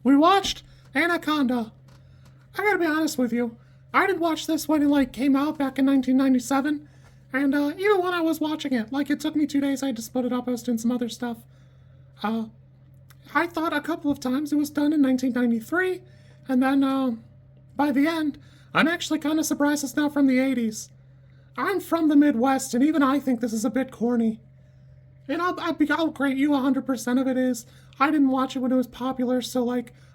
We watched Anaconda. I gotta be honest with you. I didn't watch this when it came out back in 1997, and even when I was watching it, it took me 2 days. I had to split it up. I was doing some other stuff. Uh, I thought a couple of times it was done in 1993, and then by the end, I'm actually kind of surprised it's not from the 80s. I'm from the Midwest, and even I think this is a bit corny. And I'll grant you 100% of it is. I didn't watch it when it was popular, so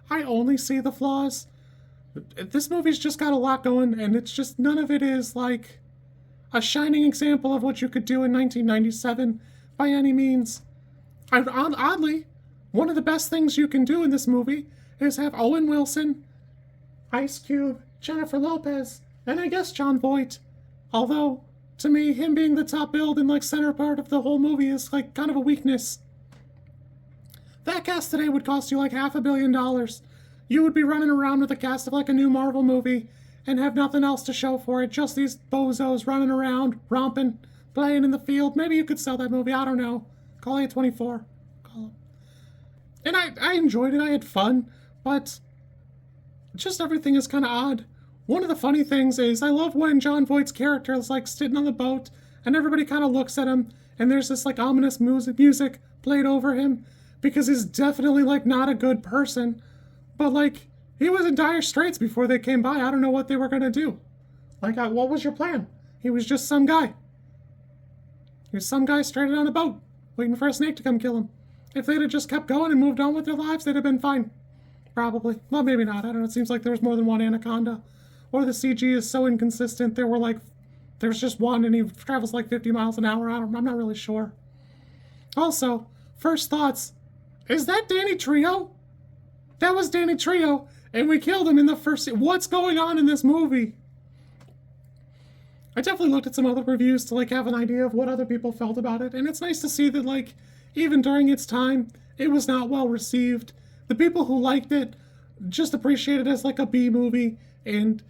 I only see the flaws. This movie's just got a lot going, and it's just none of it is a shining example of what you could do in 1997 by any means. Oddly, one of the best things you can do in this movie is have Owen Wilson, Ice Cube, Jennifer Lopez, and I guess Jon Voight. Although, to me, him being the top build and center part of the whole movie is kind of a weakness. That cast today would cost you $500 million. You would be running around with a cast of a new Marvel movie and have nothing else to show for it. Just these bozos running around, romping, playing in the field. Maybe you could sell that movie. I don't know. Call it 24. Call it. And I enjoyed it. I had fun. But just everything is kind of odd. One of the funny things is I love when Jon Voight's character is sitting on the boat and everybody kind of looks at him and there's this ominous music played over him because he's definitely not a good person. But he was in dire straits before they came by. I don't know what they were going to do. What was your plan? He was just some guy. He was some guy stranded on a boat, waiting for a snake to come kill him. If they'd have just kept going and moved on with their lives, they'd have been fine. Probably. Well, maybe not. I don't know. It seems like there was more than one Anaconda. Or the CG is so inconsistent. There's just one and he travels 50 miles an hour. I'm not really sure. Also, first thoughts. Is that Danny Trejo? That was Danny Trejo, and we killed him in the first scene. What's going on in this movie? I definitely looked at some other reviews to have an idea of what other people felt about it, and it's nice to see that even during its time, it was not well received. The people who liked it just appreciated it as a B movie, and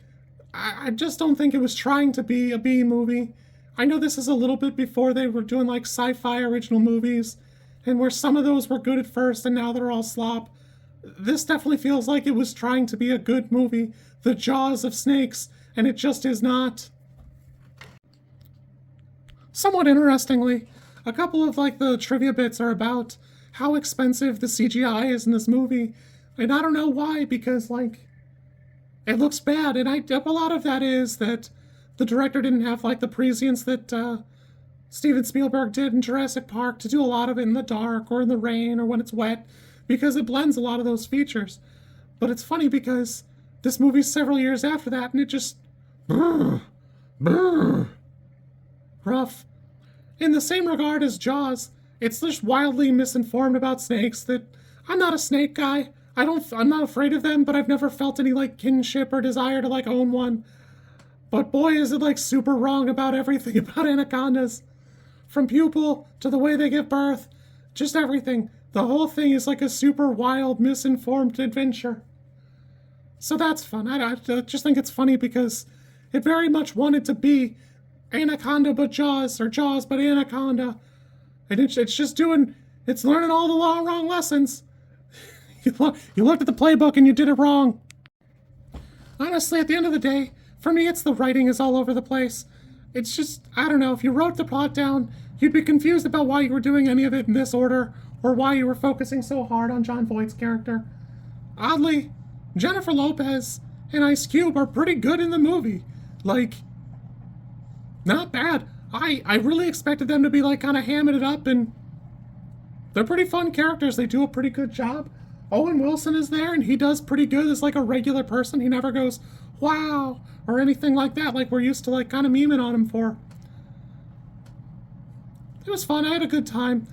I just don't think it was trying to be a B movie. I know this is a little bit before they were doing sci-fi original movies, and where some of those were good at first and now they're all slop. This definitely feels like it was trying to be a good movie, The Jaws of Snakes, and it just is not. Somewhat interestingly, a couple of the trivia bits are about how expensive the CGI is in this movie, and I don't know why, because it looks bad, and a lot of that is that the director didn't have the prescience that Steven Spielberg did in Jurassic Park to do a lot of it in the dark or in the rain or when it's wet, because it blends a lot of those features. But it's funny because this movie's several years after that, and it just rough. In the same regard as Jaws, it's just wildly misinformed about snakes that I'm not a snake guy. I'm not afraid of them, but I've never felt any kinship or desire to own one. But boy, is it super wrong about everything about anacondas. From pupil to the way they give birth, just everything. The whole thing is a super wild, misinformed adventure. So that's fun. I just think it's funny because it very much wanted to be Anaconda but Jaws, or Jaws but Anaconda. And it's learning all the wrong lessons. You looked at the playbook and you did it wrong. Honestly, at the end of the day, for me, it's the writing is all over the place. It's just, I don't know, if you wrote the plot down, you'd be confused about why you were doing any of it in this order, or why you were focusing so hard on Jon Voight's character. Oddly, Jennifer Lopez and Ice Cube are pretty good in the movie. Not bad. I really expected them to be kind of hamming it up, and they're pretty fun characters. They do a pretty good job. Owen Wilson is there, and he does pretty good as a regular person. He never goes, wow, or anything like that, we're used to kind of memeing on him for. It was fun. I had a good time.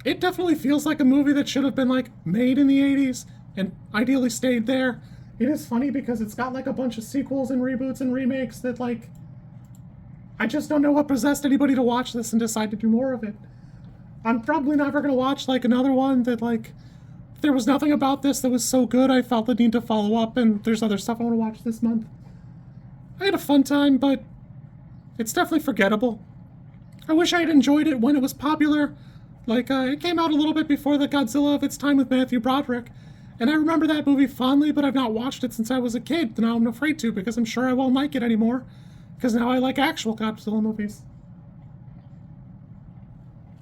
It definitely feels like a movie that should have been made in the 80s and ideally stayed there. It is funny because it's got a bunch of sequels and reboots and remakes that I just don't know what possessed anybody to watch this and decide to do more of it. I'm probably never going to watch another one that there was nothing about this that was so good I felt the need to follow up, and there's other stuff I want to watch this month. I had a fun time, but it's definitely forgettable. I wish I had enjoyed it when it was popular, Like, it came out a little bit before the Godzilla of its time with Matthew Broderick. And I remember that movie fondly, but I've not watched it since I was a kid. Now I'm afraid to, because I'm sure I won't like it anymore. Because now I like actual Godzilla movies.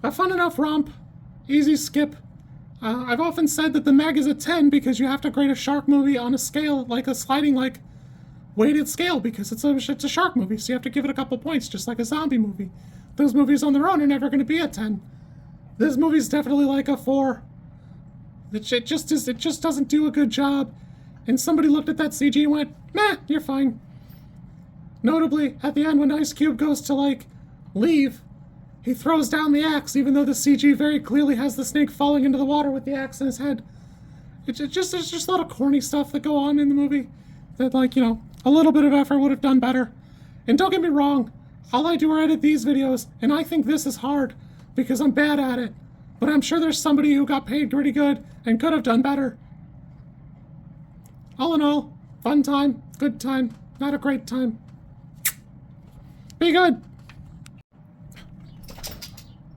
A fun enough romp. Easy skip. I've often said that the Meg is a 10 because you have to grade a shark movie on a scale, like a sliding, like, weighted scale, because it's a shark movie, so you have to give it a couple points, just like a zombie movie. Those movies on their own are never going to be a 10. This movie's definitely like a 4. It just doesn't do a good job. And somebody looked at that CG and went, meh, you're fine. Notably, at the end when Ice Cube goes to, like, leave, he throws down the axe, even though the CG very clearly has the snake falling into the water with the axe in his head. There's just a lot of corny stuff that go on in the movie that, like, you know, a little bit of effort would have done better. And don't get me wrong, all I do are edit these videos, and I think this is hard, because I'm bad at it. But I'm sure there's somebody who got paid pretty good and could have done better. All in all, fun time, good time, not a great time. Be good.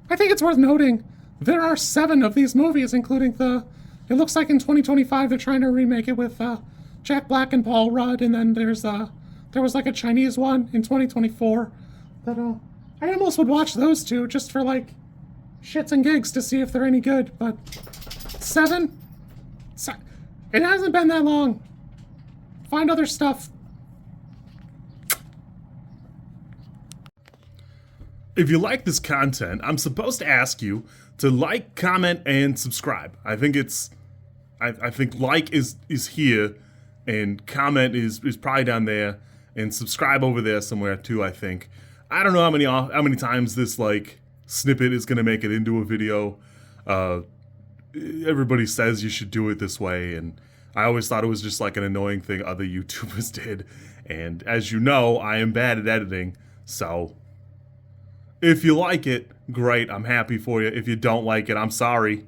I think it's worth noting, there are 7 of these movies, including it looks like in 2025 they're trying to remake it with Jack Black and Paul Rudd, and then there was like a Chinese one in 2024 that I almost would watch those 2 just for like shits and gigs to see if they're any good, but 7? It hasn't been that long. Find other stuff. If you like this content, I'm supposed to ask you to like, comment, and subscribe. I think like is here, and comment is probably down there, and subscribe over there somewhere too, I think. I don't know how many times this like snippet is gonna make it into a video. Everybody says you should do it this way, and I always thought it was just like an annoying thing other YouTubers did. And as you know, I am bad at editing, so if you like it, great, I'm happy for you. If you don't like it, I'm sorry.